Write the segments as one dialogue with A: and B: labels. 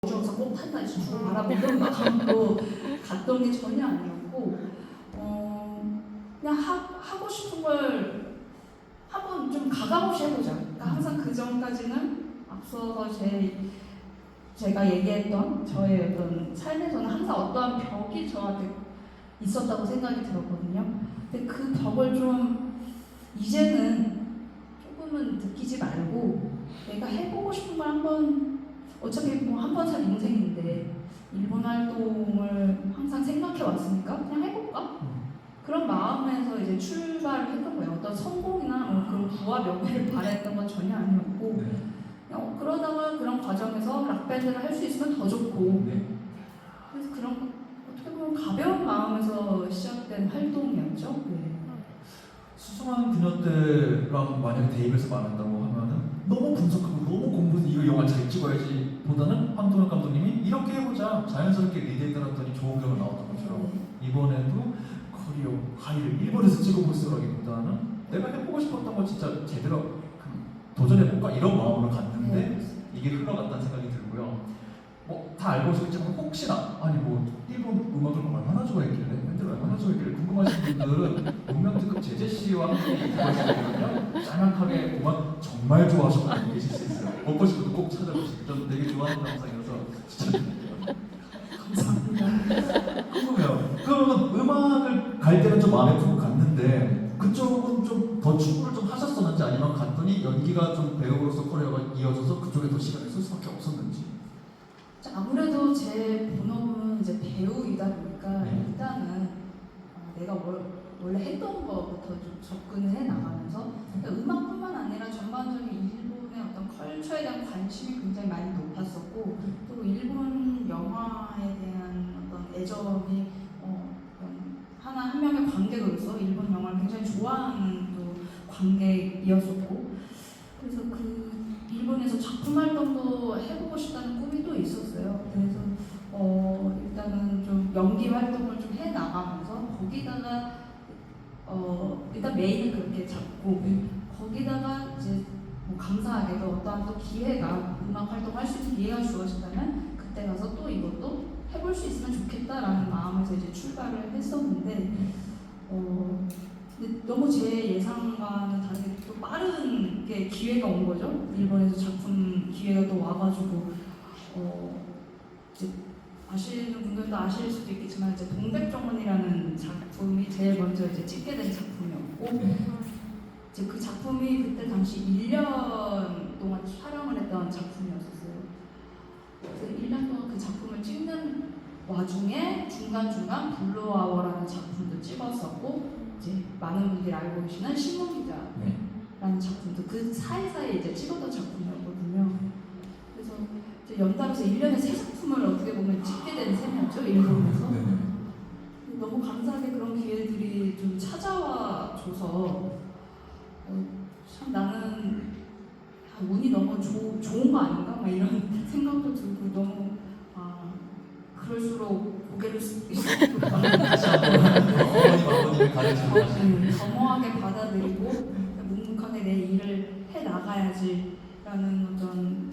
A: 오셔서 꼭 한 달씩 주고 바라보던 마음으로 갔던 게 전혀 아니었고 그냥 하고 싶은 걸 한번 좀 가감없이 해보자. 그러니까 항상 그 전까지는 앞서서 제가 얘기했던 저의 어떤 삶에서는 항상 어떠한 벽이 저한테 있었다고 생각이 들었거든요. 근데 그 벽을 좀 이제는 조금은 느끼지 말고 내가 해보고 싶은 걸 한번, 어차피 뭐 한 번 살 인생인데 일본 활동을 항상 생각해 왔으니까 그냥 해볼까? 그런 마음에서 이제 출발을 했던 거예요. 어떤 성공이나 뭐 그런 부와 명예를 바랬던 건 전혀 아니었고 그냥 그러다가 그런 과정에서 락밴드를 할 수 있으면 더 좋고 그래서 그런 어떻게 보면 가벼운 마음에서 시작된 활동이었죠.
B: 수상한 그녀 때랑 만약에 대입해서 말한다고 하면은 너무 분석하고 너무 공부해서 이거 영화 잘 찍어야지 보다는 황동혁 감독님이 이렇게 해보자 자연스럽게 리드에 따랐더니 좋은 결과 나왔던 것처럼 이번에도 커리어 하이를 일본에서 찍어보시라기보다는 내가 해보고 싶었던 거 진짜 제대로 도전해볼까 이런 마음으로 갔는데 이게 흘러갔다는 생각이 들고요. 뭐 다 알고 있겠지만 혹시나 아니 뭐 일본 음악을 얼마나 좋아했길래 밴드를 얼마나 좋아했길래 궁금하신 분들은 운명특급 제재 씨와 함께 들어가시거든요. 짤막하게 음악 정말 좋아하시는 분 계실 수 있어요. 못 보신 분도 꼭 찾아보시고 저는 되게 좋아하는 영상이라서 추천드릴게요.
A: 감사합니다.
B: 궁금해요. 그러면 음악을 갈 때는 좀 마음에 두고 갔는데 그쪽은 좀 더 추구를 좀 하셨었는지 아니면 갔더니 연기가 좀 배우로서 커리어가 이어져서 그쪽에 더 시간을 쓸 수밖에 없었는지.
A: 아무래도 제 본업은 이제 배우이다 보니까 일단은 내가 원래 했던 것부터 좀 접근을 해 나가면서 음악뿐만 아니라 전반적인 일본의 어떤 컬처에 대한 관심이 굉장히 많이 높았었고 또 일본 영화에 대한 어떤 애정이 한 명의 관객으로서 일본 영화를 굉장히 좋아하는 또 관객이었었고 그래서 그 일본에서 작품 활동도 해보고 싶다는 꿈이 또 있었어요. 그래서 일단은 좀 연기 활동을 좀 해 나가면서 거기다가 일단 메인을 그렇게 잡고 거기다가 이제 뭐 감사하게도 어떠한 또 기회가 음악 활동할 수 있는 기회가 주어진다면 그때 가서 또 이것도 해볼 수 있으면 좋겠다라는 마음에서 이제 출발을 했었는데 근데 너무 제 예상과는 다르게 또 빠르게 기회가 온 거죠. 일본에서 작품 기회가 또 와가지고 이제 아시는 분들도 아실 수도 있겠지만 이제 동백정원이라는 작품이 제일 먼저 이제 찍게 된 작품이었고 이제 그 작품이 그때 당시 1년 동안 촬영을 했던 작품이었었어요. 그래서 1년 동안 그 작품을 찍는 와중에 중간중간 블루아워라는 작품도 찍었었고 이제 많은 분들이 알고 계시는 신문기자라는 작품도 그 사이사이에 이제 찍었던 작품이었거든요. 그래서 이제 연달아서 1년에 3작품을 어떻게 보면 찍게 된 셈이었죠, 일본에서. 너무 감사하게 그런 기회들이 좀 찾아와 줘서 참 나는 운이 너무 좋은 거 아닌가? 막 이런 생각도 들고 너무 그럴수록 고개를 숙이고
B: 다시 한번 어머님을 가르치고
A: 겸허하게 받아들이고 묵묵하게 내 일을 해 나가야지라는 어떤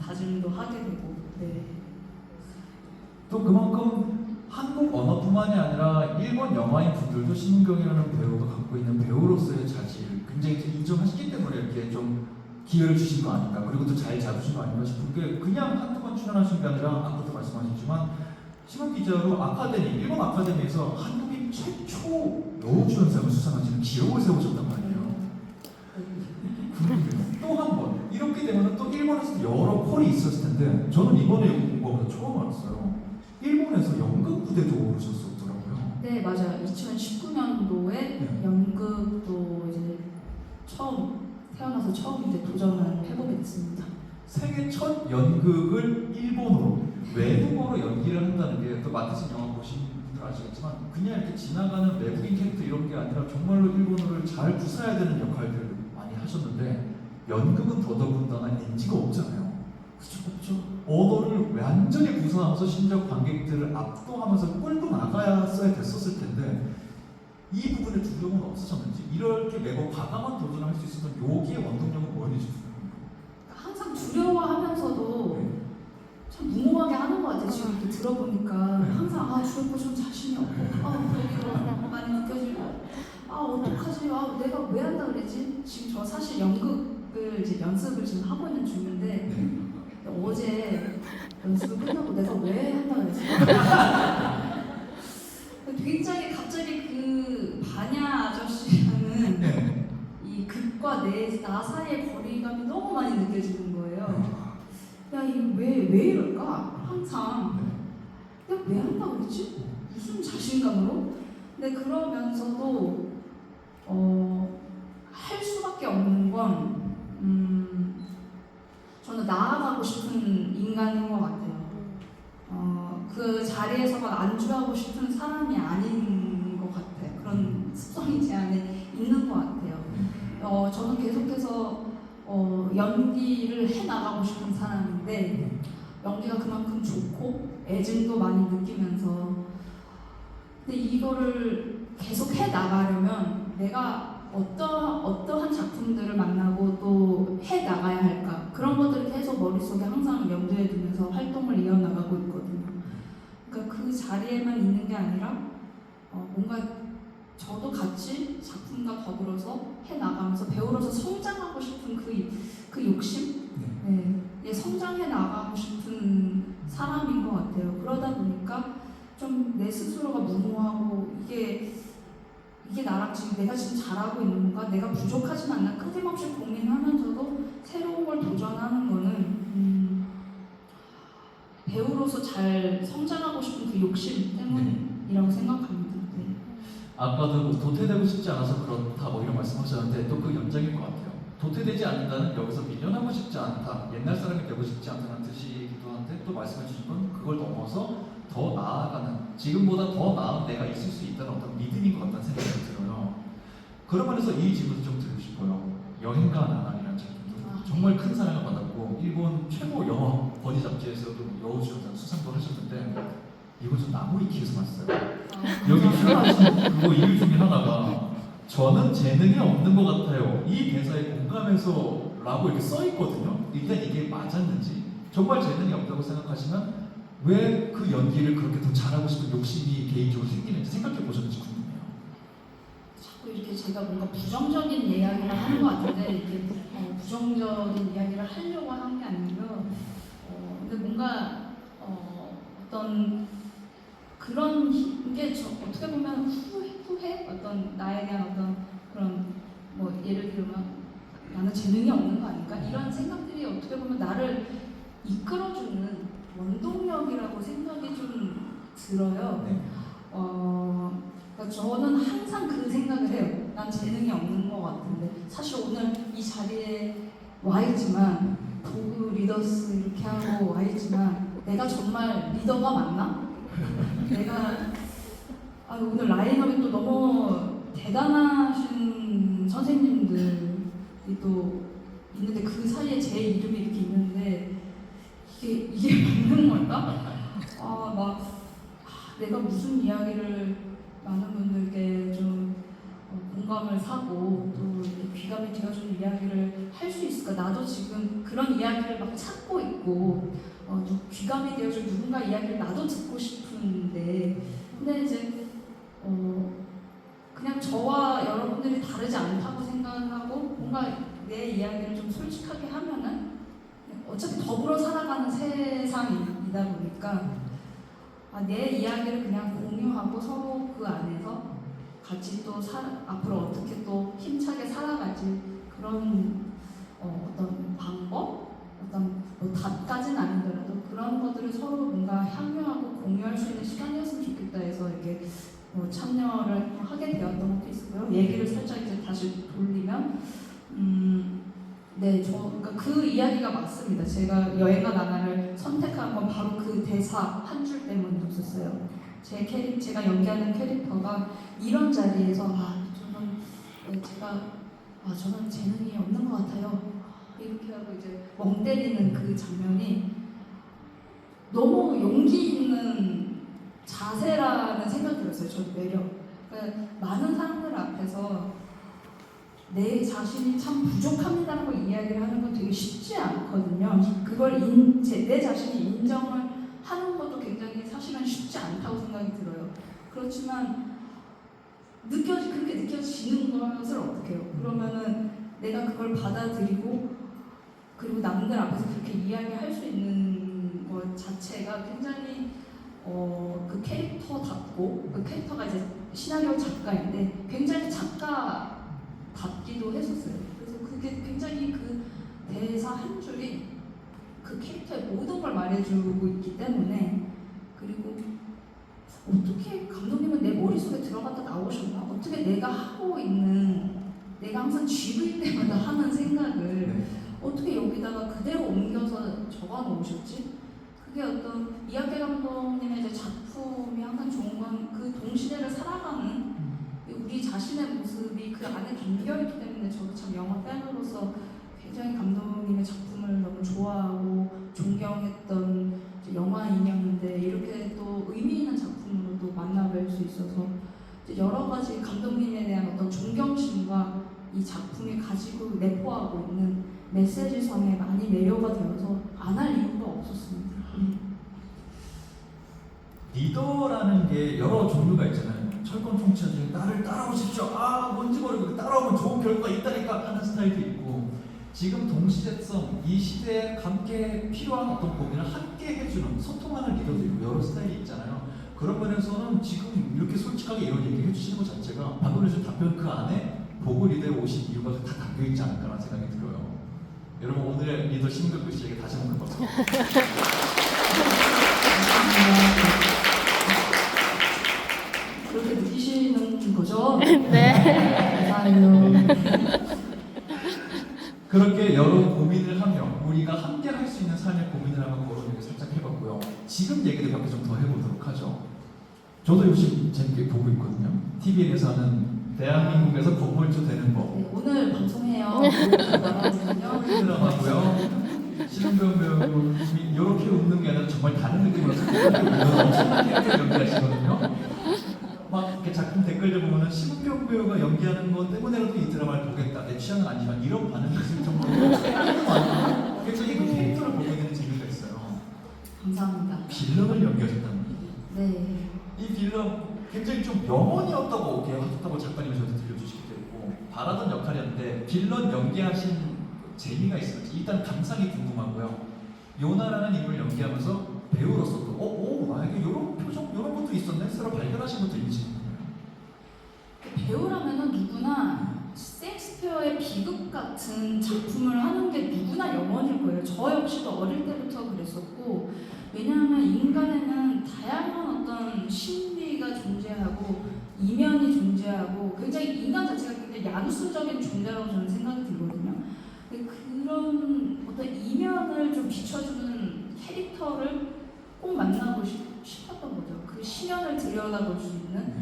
A: 다짐도 하게 되고
B: 또 그만큼 한국 언어뿐만이 아니라 일본 영화인 분들도 신문경이라는 배우가 갖고 있는 배우로서의 자질 굉장히 인정하시기 때문에 이렇게 좀 기회를 주신 거 아닌가 그리고 또 잘 잡으신 거 아닌가 싶은 게 그냥 한두 번 출연하신 게 아니라 아까도 말씀하셨지만 신문기자로 아카데미, 일본 아카데미에서 한국인 최초 여우주연상을 수상하시는 기록을 세우셨단 말이에요. 또 한 번 이렇게 되면 또 일본에서도 여러 콜이 있었을 텐데 저는 이번에 공부하면서 처음 알았어요. 일본에서 연극 무대도 오르셨었더라고요.
A: 네 맞아요. 2019년도에 연극도 이제 태어나서 처음 이제 도전을 해보게 됐습니다.
B: 세계 첫 연극을 일본어로 외국어로 연기를 한다는 게 또 맡으신 영화 보신 분들 아시겠지만 그냥 이렇게 지나가는 외국인 캐릭터 이런 게 아니라 정말로 일본어를 잘 구사해야 되는 역할들을 많이 하셨는데 연극은 더더군다나 NG가 없잖아요. 그렇죠. 언어를 완전히 구사하면서 심지어 관객들을 압도하면서 끌고 나가야 됐었을 텐데 이 부분에 두려움은 없으셨는지 이렇게 매번 과감한 도전을 할 수 있었던 여기에 원동력은 뭐였는지 궁금합니다.
A: 항상 두려워하면서도 참 무모하게 같아. 지금 이렇게 들어보니까 항상 주연보 좀 자신이 없고 그러기로 많이 느껴지고 어떡하지? 내가 왜 한다 그랬지? 지금 저 사실 연극을 이제 연습을 지금 하고 있는 중인데 어제 연습을 끝나고 내가 왜 한다 그랬지? 굉장히 갑자기 그 반야 아저씨라는 이 극과 나 사이의 거리감이 너무 많이 느껴지는 거예요. 야, 이거 왜 이럴까? 항상. 내가 왜 한다 그랬지? 무슨 자신감으로? 근데 그러면서도 할 수밖에 없는 건 저는 나아가고 싶은 인간인 것 같아요. 그 자리에서만 안주하고 싶은 사람이 아닌 것 같아요. 그런 습성이 제 안에 있는 것 같아요. 저는 계속해서 연기를 해나가고 싶은 사람인데 연기가 그만큼 좋고 애증도 많이 느끼면서 근데 이거를 계속 해나가려면 내가 어떠한 작품들을 만나고 또 해나가야 할까 그런 것들을 계속 머릿속에 항상 염두에 두면서 활동을 이어나가고 있거든요. 그러니까 그 자리에만 있는 게 아니라 뭔가 저도 같이 작품과 더불어서 해나가면서 배우로서 성장하고 싶은 그 욕심? 네, 성장해 나가고 싶은 사람인 것 같아요. 그러다 보니까 좀 내 스스로가 무모하고 이게 나랑 지금 내가 지금 잘하고 있는 건가? 내가 부족하진 않나? 끊임없이 고민하면서도 새로운 걸 도전하는 거는 배우로서 잘 성장하고 싶은 그 욕심 때문이라고 생각합니다. 네.
B: 아까도 도태되고 싶지 않아서 그렇다 이런 말씀하셨는데 또 그 연장일 것 같아요. 도태되지 않는다는 여기서 밀려나고 싶지 않다, 옛날 사람이 되고 싶지 않다는 뜻이기도 한데 또 말씀해주신 건 그걸 넘어서 더 나아가는, 지금보다 더 나은 내가 있을 수 있다는 어떤 믿음인 것 같다는 생각이 들어요. 그런 면에서 이 질문을 좀 드리고 싶어요. 여행가 나날이라는 작품도 정말 큰 사랑을 받았고 일본 최고 영어 버디 잡지에서도 여우주연상 수상도 하셨는데 이거 좀 나무위키에서 봤어요. 여기 출연하신 그거 이유 중에 하나가 저는 재능이 없는 것 같아요. 이 대사에 공감해서 라고 이렇게 써 있거든요. 일단 이게 맞았는지 정말 재능이 없다고 생각하시면 왜 그 연기를 그렇게 더 잘하고 싶은 욕심이 개인적으로 생기는지 생각해 보셨는지 궁금해요.
A: 자꾸 이렇게 제가 뭔가 부정적인 이야기를 하는 것 같은데 이게 부정적인 이야기를 하려고 하는 게 아니고요. 근데 뭔가 어떤 그런 게 어떻게 보면 후회? 어떤 나에 대한 어떤 그런 예를 들면 나는 재능이 없는 거 아닐까? 이런 생각들이 어떻게 보면 나를 이끌어주는 원동력이라고 생각이 좀 들어요.
B: 네.
A: 그러니까 저는 항상 그 생각을 해요. 난 재능이 없는 것 같은데 사실 오늘 이 자리에 와 있지만 도구 리더스 이렇게 하고 와 있지만 내가 정말 리더가 맞나? 내가 오늘 라인업이 또 너무 대단하신 선생님들이 또 있는데 그 사이에 제 이름이 이렇게 있는데 이게 맞는 걸까? 내가 무슨 이야기를 많은 분들께 좀 공감을 사고 또 귀감이 되어주는 이야기를 할 수 있을까? 나도 지금 그런 이야기를 막 찾고 있고 귀감이 되어줄 누군가 이야기를 나도 듣고 싶은데 근데 이제 그냥 저와 여러분들이 다르지 않다고 생각하고 뭔가 내 이야기를 좀 솔직하게 하면은 어차피 더불어 살아가는 세상이다 보니까 내 이야기를 그냥 공유하고 서로 그 안에서 같이 또 앞으로 어떻게 또 힘차게 살아갈지 그런 어떤 방법? 어떤 답까지는 아니더라도 그런 것들을 서로 뭔가 향유하고 공유할 수 있는 시간이었으면 좋겠다 해서 이렇게 참여를 하게 되었던 것도 있고요. 얘기를 살짝 이제 다시 돌리면 네, 그러니까 그 이야기가 맞습니다. 제가 여행가 나날을 선택한 건 바로 그 대사 한 줄 때문이었었어요. 제가 연기하는 캐릭터가 이런 자리에서 저는 재능이 없는 것 같아요. 이렇게 하고 이제 멍 때리는 그 장면이 너무 용기 있는 자세라는 생각이 들었어요. 저 매력. 그러니까 많은 사람들 앞에서 내 자신이 참 부족합니다라고 이야기를 하는 건 되게 쉽지 않거든요. 그걸 내 자신이 인정을 하는 것도 굉장히 사실은 쉽지 않다고 생각이 들어요. 그렇지만 그렇게 느껴지는 것을 어떻게 해요? 그러면은 내가 그걸 받아들이고 그리고 남들 앞에서 그렇게 이야기할 수 있는 것 자체가 굉장히 그 캐릭터답고, 그 캐릭터가 이제 시나리오 작가인데 굉장히 작가답기도 했었어요. 그래서 그게 굉장히 그 대사 한 줄이 그 캐릭터의 모든 걸 말해주고 있기 때문에, 그리고 어떻게 감독님은 내 머릿속에 들어갔다 나오셨나? 어떻게 내가 하고 있는, 내가 항상 쥐일 때마다 하는 생각을 어떻게 여기다가 그대로 옮겨서 적어 놓으셨지? 그게 어떤 이학계 감독님의 이제 작품이 항상 좋은 건 그 동시대를 살아가는 우리 자신의 모습이 그 안에 담겨있기 때문에 저도 참 영화 팬으로서 굉장히 감독님의 작품을 너무 좋아하고 존경했던 영화인이었는데, 이렇게 또 의미 있는 작품으로 또 만나뵐 수 있어서 여러 가지 감독님에 대한 어떤 존경심과 이 작품이 가지고 내포하고 있는 메시지성에 많이 매료가 되어서 안 할 이유가 없었습니다.
B: 리더라는 게 여러 종류가 있잖아요. 철권 총차 중에 나를 따라오십시오. 뭔지 모르고 따라오면 좋은 결과가 있다니까 하는 스타일도 있고, 지금 동시대성, 이 시대에 함께 필요한 어떤 고민을 함께 해주는, 소통하는 리더도 있고 여러 스타일이 있잖아요. 그런 면에서는 지금 이렇게 솔직하게 이런 얘기 해주시는 것 자체가 방금 해준 답변 그 안에 보고 리더에 오신 이유가 다 담겨있지 않을까라는 생각이 들어요. 여러분 오늘의 리더 심근구 씨에게 다시 한번 큰 박수.
A: 그렇게 느끼시는 거죠?
C: 네.
A: 감사해요.
B: 그렇게 여러 고민을 하며 우리가 함께 할 수 있는 삶의 고민을 하며 그런 얘기 살짝 해봤고요. 지금 얘기도 몇 개 좀 더 해보도록 하죠. 저도 요즘 재밌게 보고 있거든요. TV에서 하는 대한민국에서 건물주 되는 법.
A: 네, 오늘 방송해요. 나가거든요.
B: 드라마고요. 신은경 배우님이 이렇게 웃는 게 아니라 정말 다른 느낌으로 엄청나게 연기하시거든요. 막 이렇게 작품 댓글들 보면은 신은경 배우가 연기하는 것 때문에라도 이 드라마를 보겠다. 내 취향은 아니지만 이런 반응이 있을 정도로 굉장히 그 캐릭터를 보게 되는 재미가 있어요.
A: 감사합니다.
B: 빌런을 연기하셨다는 얘기.
A: 네.
B: 이 빌런 굉장히 좀 명언이었다고 하셨다고 작가님이 저한테 들려주시기도 했고, 바라던 역할이었는데 빌런 연기하신 재미가 있을지 일단 감상이 궁금하고요. 요나라는 인물을 연기하면서 배우로서도 나에게 이런 표정, 이런 것도 있었네? 새로 발견하신 것도 있는지 궁금해요.
A: 배우라면은 누구나 셰익스피어의 비극 같은 작품을 하는 게 누구나 영원일 거예요. 저 역시도 어릴 때부터 그랬었고, 왜냐하면 인간에는 다양한 어떤 심리가 존재하고 이면이 존재하고 굉장히 인간 자체가 굉장히 양수적인 존재라고 저는 생각이 들거든요. 근데 그런 어떤 이면을 좀 비춰주는 캐릭터를 꼭 만나고 싶었던 거죠. 그 시면을 들여다볼 수 있는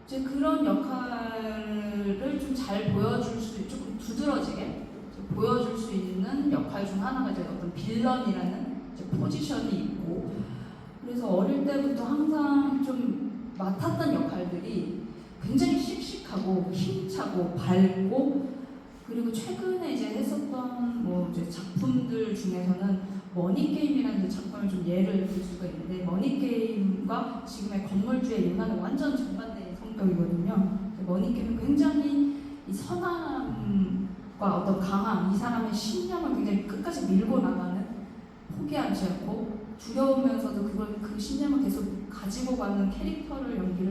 A: 이제 그런 역할을 좀 잘 보여줄 수, 조금 두드러지게 보여줄 수 있는 역할 중 하나가 이제 어떤 빌런이라는 이제 포지션이 있고, 그래서 어릴 때부터 항상 좀 맡았던 역할들이 굉장히 씩씩하고 힘차고 밝고, 그리고 최근에 이제 했었던 뭐 이제 작품들 중에서는 머니게임이라는 작품을 좀 예를 들 수가 있는데, 머니게임과 지금의 건물주의 요나는 완전 정반대의 성격이거든요. 머니게임은 굉장히 이 선함과 어떤 강함, 이 사람의 신념을 굉장히 끝까지 밀고 나가는, 포기하지 않고 두려우면서도 그 신념을 계속 가지고 가는 캐릭터를 연기를